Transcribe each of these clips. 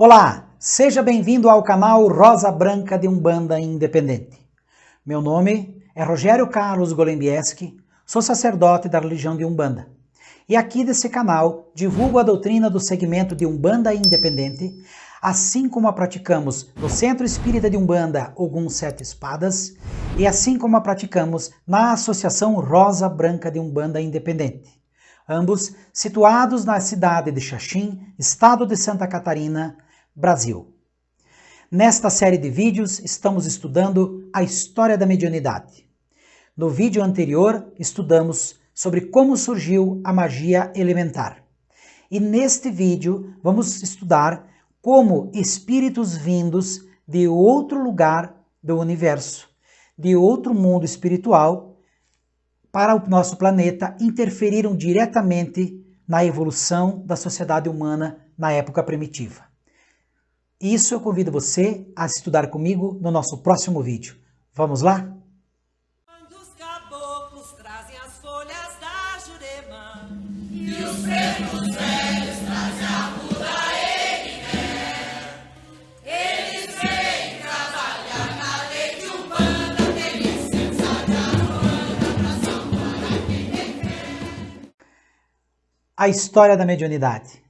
Olá, seja bem-vindo ao canal Rosa Branca de Umbanda Independente. Meu nome é Rogério Carlos Golembieski, sou sacerdote da religião de Umbanda. E aqui desse canal divulgo a doutrina do segmento de Umbanda Independente, assim como a praticamos no Centro Espírita de Umbanda Ogum Sete Espadas e assim como a praticamos na Associação Rosa Branca de Umbanda Independente. Ambos situados na cidade de Xaxim, estado de Santa Catarina, Brasil. Nesta série de vídeos estamos estudando a história da mediunidade. No vídeo anterior estudamos sobre como surgiu a magia elementar. E neste vídeo vamos estudar como espíritos vindos de outro lugar do universo, de outro mundo espiritual, para o nosso planeta, interferiram diretamente na evolução da sociedade humana na época primitiva. Isso eu convido você a estudar comigo no nosso próximo vídeo. Vamos lá? Os caboclos trazem as folhas da Jurema e os pretos velhos trazem a muda Eles vêm trabalhar na lei de Umbanda, tem licença de Aruanda pra salvar quem quer. A história da mediunidade.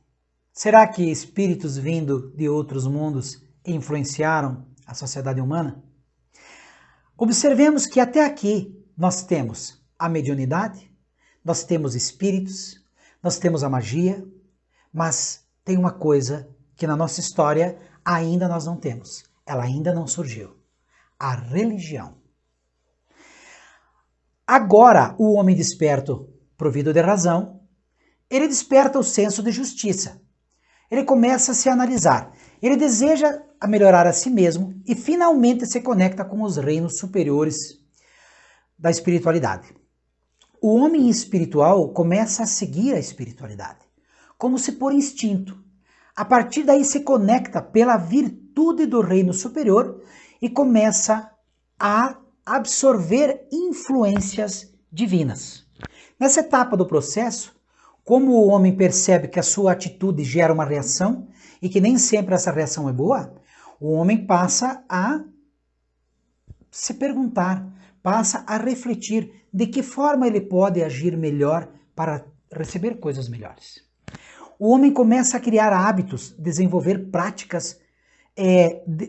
Será que espíritos vindo de outros mundos influenciaram a sociedade humana? Observemos que até aqui nós temos a mediunidade, nós temos espíritos, nós temos a magia, mas tem uma coisa que na nossa história ainda nós não temos, ela ainda não surgiu: a religião. Agora, o homem desperto, provido de razão, ele desperta o senso de justiça. Ele começa a se analisar. Ele deseja melhorar a si mesmo e finalmente se conecta com os reinos superiores da espiritualidade. O homem espiritual começa a seguir a espiritualidade, como se por instinto. A partir daí se conecta pela virtude do reino superior e começa a absorver influências divinas. Nessa etapa do processo, como o homem percebe que a sua atitude gera uma reação e que nem sempre essa reação é boa, o homem passa a se perguntar, passa a refletir de que forma ele pode agir melhor para receber coisas melhores. O homem começa a criar hábitos, desenvolver práticas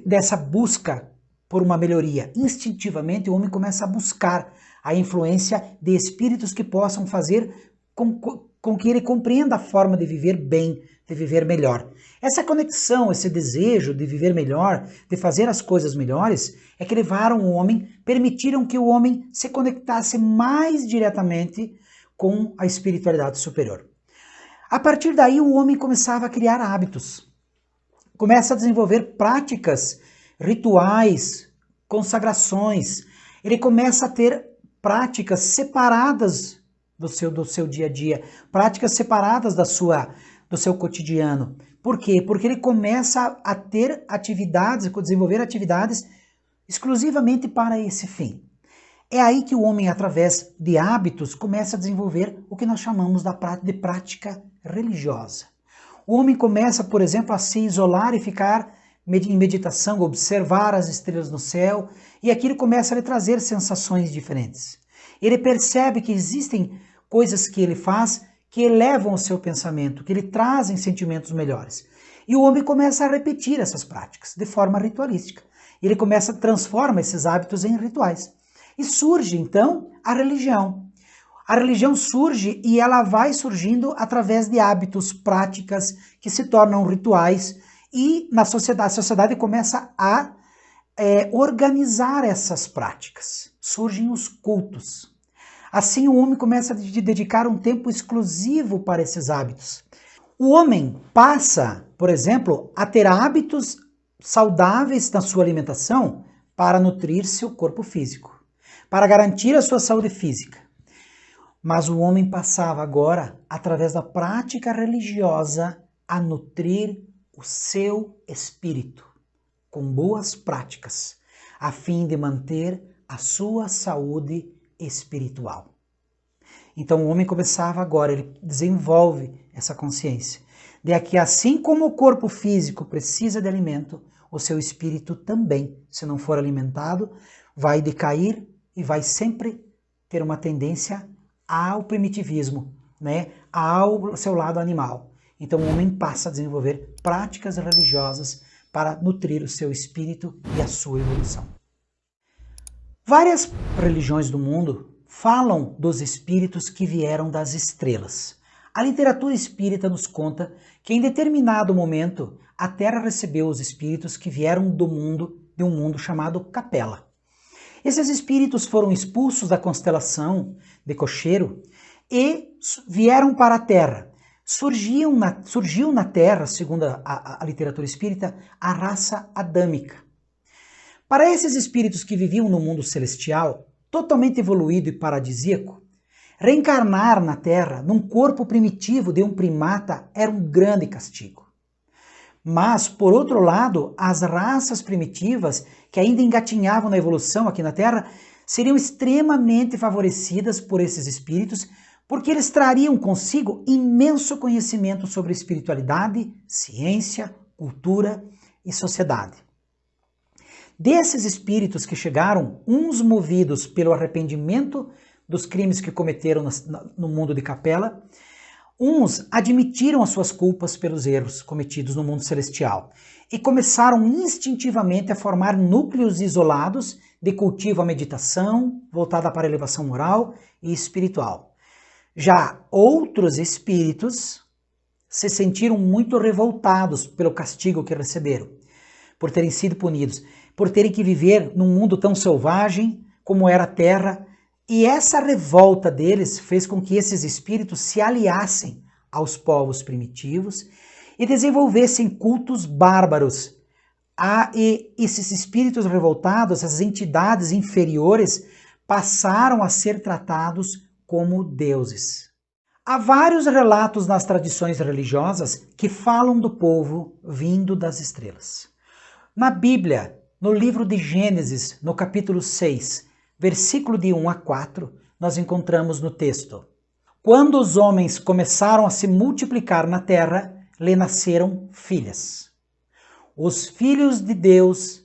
dessa busca por uma melhoria. Instintivamente, o homem começa a buscar a influência de espíritos que possam fazer com que ele compreenda a forma de viver bem, de viver melhor. Essa conexão, esse desejo de viver melhor, de fazer as coisas melhores, é que levaram o homem, permitiram que o homem se conectasse mais diretamente com a espiritualidade superior. A partir daí, o homem começava a criar hábitos, começa a desenvolver práticas, rituais, consagrações. Ele começa a ter práticas separadas do seu dia a dia, práticas separadas do seu cotidiano. Por quê? Porque ele começa a ter atividades, a desenvolver atividades exclusivamente para esse fim. É aí que o homem, através de hábitos, começa a desenvolver o que nós chamamos de prática religiosa. O homem começa, por exemplo, a se isolar e ficar em meditação, observar as estrelas no céu, e aquilo começa a lhe trazer sensações diferentes. Ele percebe que existem coisas que ele faz que elevam o seu pensamento, que lhe trazem sentimentos melhores. E o homem começa a repetir essas práticas de forma ritualística. Ele transforma esses hábitos em rituais. E surge, então, a religião. A religião surge e ela vai surgindo através de hábitos, práticas que se tornam rituais, e a sociedade começa a organizar essas práticas. Surgem os cultos. Assim, o homem começa a dedicar um tempo exclusivo para esses hábitos. O homem passa, por exemplo, a ter hábitos saudáveis na sua alimentação para nutrir seu corpo físico, para garantir a sua saúde física. Mas o homem passava agora, através da prática religiosa, a nutrir o seu espírito com boas práticas, a fim de manter a sua saúde espiritual. Então o homem começava agora, ele desenvolve essa consciência de que assim como o corpo físico precisa de alimento, o seu espírito também, se não for alimentado, vai decair e vai sempre ter uma tendência ao primitivismo, né? Ao seu lado animal. Então o homem passa a desenvolver práticas religiosas para nutrir o seu espírito e a sua evolução. Várias religiões do mundo falam dos espíritos que vieram das estrelas. A literatura espírita nos conta que em determinado momento a Terra recebeu os espíritos que vieram do mundo, de um mundo chamado Capela. Esses espíritos foram expulsos da constelação de Cocheiro e vieram para a Terra. Surgiu na Terra, segundo a literatura espírita, a raça adâmica. Para esses espíritos que viviam no mundo celestial, totalmente evoluído e paradisíaco, reencarnar na Terra, num corpo primitivo de um primata, era um grande castigo. Mas, por outro lado, as raças primitivas, que ainda engatinhavam na evolução aqui na Terra, seriam extremamente favorecidas por esses espíritos, porque eles trariam consigo imenso conhecimento sobre espiritualidade, ciência, cultura e sociedade. Desses espíritos que chegaram, uns movidos pelo arrependimento dos crimes que cometeram no mundo de Capela, uns admitiram as suas culpas pelos erros cometidos no mundo celestial e começaram instintivamente a formar núcleos isolados de cultivo à meditação, voltada para a elevação moral e espiritual. Já outros espíritos se sentiram muito revoltados pelo castigo que receberam, por terem sido punidos, por terem que viver num mundo tão selvagem como era a Terra, e essa revolta deles fez com que esses espíritos se aliassem aos povos primitivos e desenvolvessem cultos bárbaros. E esses espíritos revoltados, essas entidades inferiores, passaram a ser tratados como deuses. Há vários relatos nas tradições religiosas que falam do povo vindo das estrelas. Na Bíblia, no livro de Gênesis, no capítulo 6, versículo de 1 a 4, nós encontramos no texto: quando os homens começaram a se multiplicar na terra, lhe nasceram filhas. Os filhos de Deus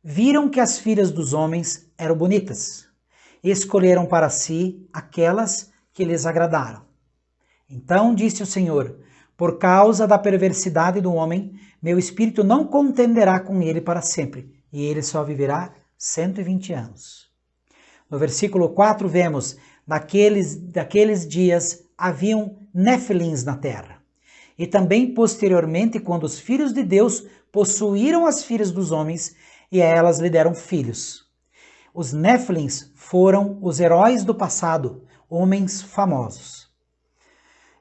viram que as filhas dos homens eram bonitas e escolheram para si aquelas que lhes agradaram. Então disse o Senhor: por causa da perversidade do homem, meu espírito não contenderá com ele para sempre, e ele só viverá 120 anos. No versículo 4 vemos: daqueles dias haviam Nefilins na terra. E também posteriormente, quando os filhos de Deus possuíram as filhas dos homens, e a elas lhe deram filhos. Os Nefilins foram os heróis do passado, homens famosos.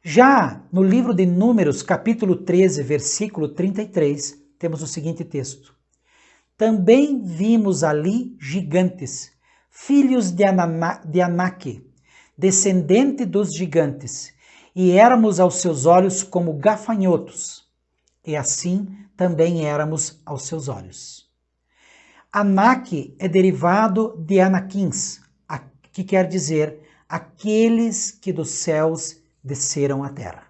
Já no livro de Números, capítulo 13, versículo 33, temos o seguinte texto: também vimos ali gigantes, filhos de Anak, descendente dos gigantes, e éramos aos seus olhos como gafanhotos, e assim também éramos aos seus olhos. Anak é derivado de Anakins, que quer dizer aqueles que dos céus desceram à terra.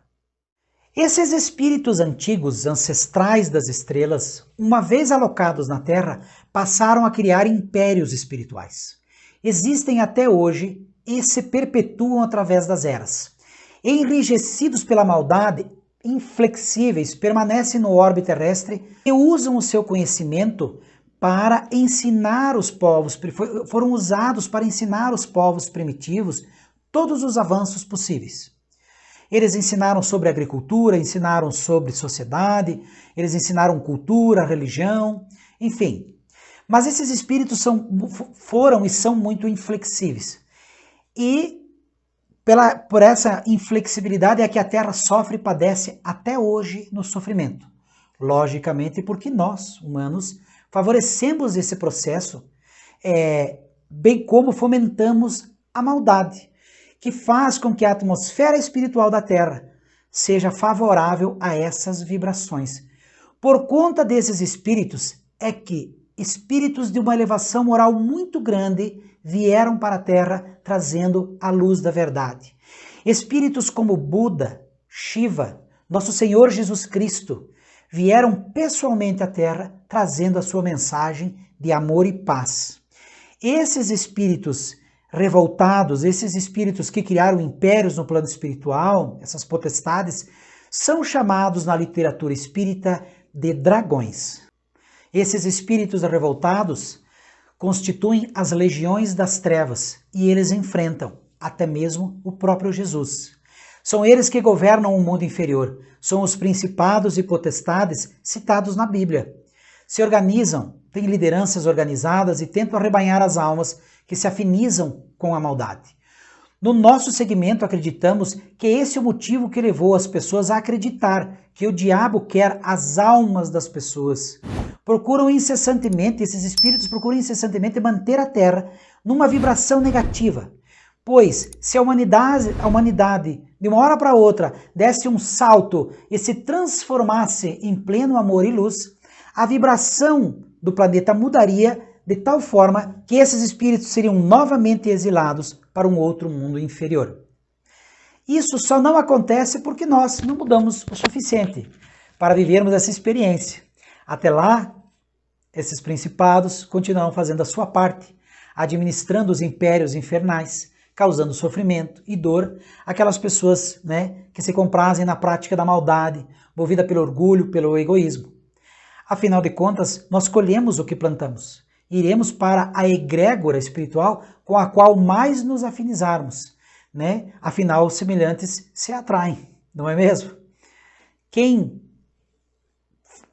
Esses espíritos antigos, ancestrais das estrelas, uma vez alocados na terra, passaram a criar impérios espirituais. Existem até hoje e se perpetuam através das eras. Enrijecidos pela maldade, inflexíveis, permanecem no orbe terrestre e usam o seu conhecimento para ensinar os povos, foram usados para ensinar os povos primitivos todos os avanços possíveis. Eles ensinaram sobre agricultura, ensinaram sobre sociedade, eles ensinaram cultura, religião, enfim. Mas esses espíritos foram e são muito inflexíveis. E por essa inflexibilidade é que a Terra sofre e padece até hoje no sofrimento. Logicamente porque nós, humanos, favorecemos esse processo, bem como fomentamos a maldade, que faz com que a atmosfera espiritual da Terra seja favorável a essas vibrações. Por conta desses espíritos é que espíritos de uma elevação moral muito grande vieram para a Terra trazendo a luz da verdade. Espíritos como Buda, Shiva, nosso Senhor Jesus Cristo, vieram pessoalmente à Terra trazendo a sua mensagem de amor e paz. Esses espíritos revoltados, esses espíritos que criaram impérios no plano espiritual, essas potestades, são chamados na literatura espírita de dragões. Esses espíritos revoltados constituem as legiões das trevas e eles enfrentam até mesmo o próprio Jesus. São eles que governam o mundo inferior, são os principados e potestades citados na Bíblia. Se organizam, têm lideranças organizadas e tentam arrebanhar as almas que se afinizam com a maldade. No nosso segmento, acreditamos que esse é o motivo que levou as pessoas a acreditar que o diabo quer as almas das pessoas. Esses espíritos procuram incessantemente manter a Terra numa vibração negativa. Pois, se a humanidade, de uma hora para outra, desse um salto e se transformasse em pleno amor e luz, a vibração do planeta mudaria de tal forma que esses espíritos seriam novamente exilados para um outro mundo inferior. Isso só não acontece porque nós não mudamos o suficiente para vivermos essa experiência. Até lá, esses principados continuam fazendo a sua parte, administrando os impérios infernais, causando sofrimento e dor àquelas pessoas, que se comprazem na prática da maldade, movida pelo orgulho, pelo egoísmo. Afinal de contas, nós colhemos o que plantamos. Iremos para a egrégora espiritual com a qual mais nos afinizarmos, Afinal, os semelhantes se atraem, não é mesmo? Quem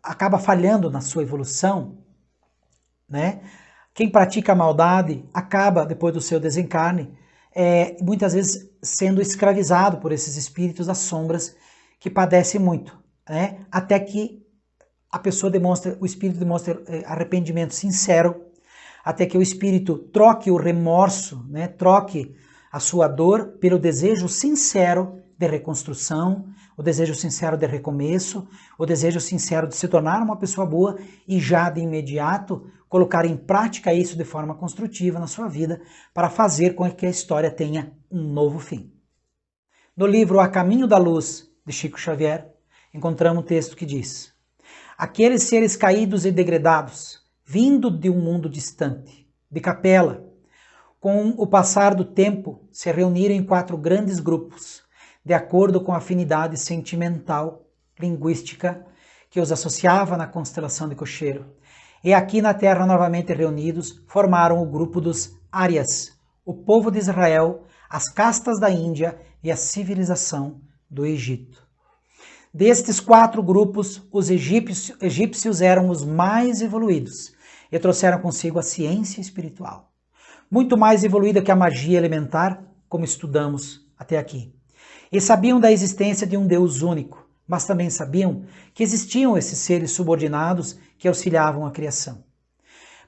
acaba falhando na sua evolução, Quem pratica a maldade acaba, depois do seu desencarne, muitas vezes sendo escravizado por esses espíritos das sombras que padecem muito, até que o espírito demonstra arrependimento sincero, até que o espírito troque o remorso, troque a sua dor pelo desejo sincero de reconstrução, o desejo sincero de recomeço, o desejo sincero de se tornar uma pessoa boa e já de imediato colocar em prática isso de forma construtiva na sua vida para fazer com que a história tenha um novo fim. No livro A Caminho da Luz, de Chico Xavier, encontramos um texto que diz: aqueles seres caídos e degradados, vindo de um mundo distante, de capela, com o passar do tempo, se reuniram em 4 grandes grupos, de acordo com a afinidade sentimental, linguística, que os associava na constelação de Cocheiro. E aqui na Terra, novamente reunidos, formaram o grupo dos Árias, o povo de Israel, as castas da Índia e a civilização do Egito. Destes 4 grupos, os egípcios eram os mais evoluídos e trouxeram consigo a ciência espiritual, muito mais evoluída que a magia elementar, como estudamos até aqui. E sabiam da existência de um Deus único, mas também sabiam que existiam esses seres subordinados que auxiliavam a criação.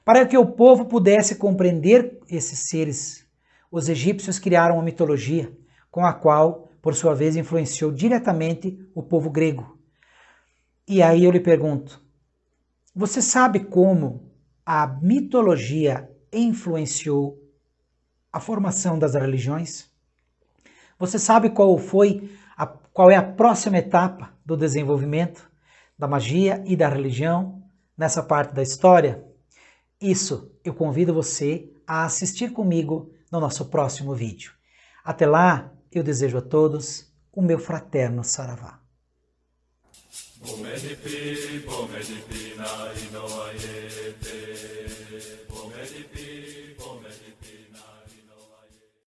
Para que o povo pudesse compreender esses seres, os egípcios criaram uma mitologia, com a qual, por sua vez, influenciou diretamente o povo grego. E aí eu lhe pergunto, você sabe como a mitologia influenciou a formação das religiões? Você sabe qual é a próxima etapa do desenvolvimento da magia e da religião nessa parte da história? Isso eu convido você a assistir comigo no nosso próximo vídeo. Até lá, eu desejo a todos o meu fraterno Saravá. Pomedipi, pomedipi, na inoaete, pomedipi.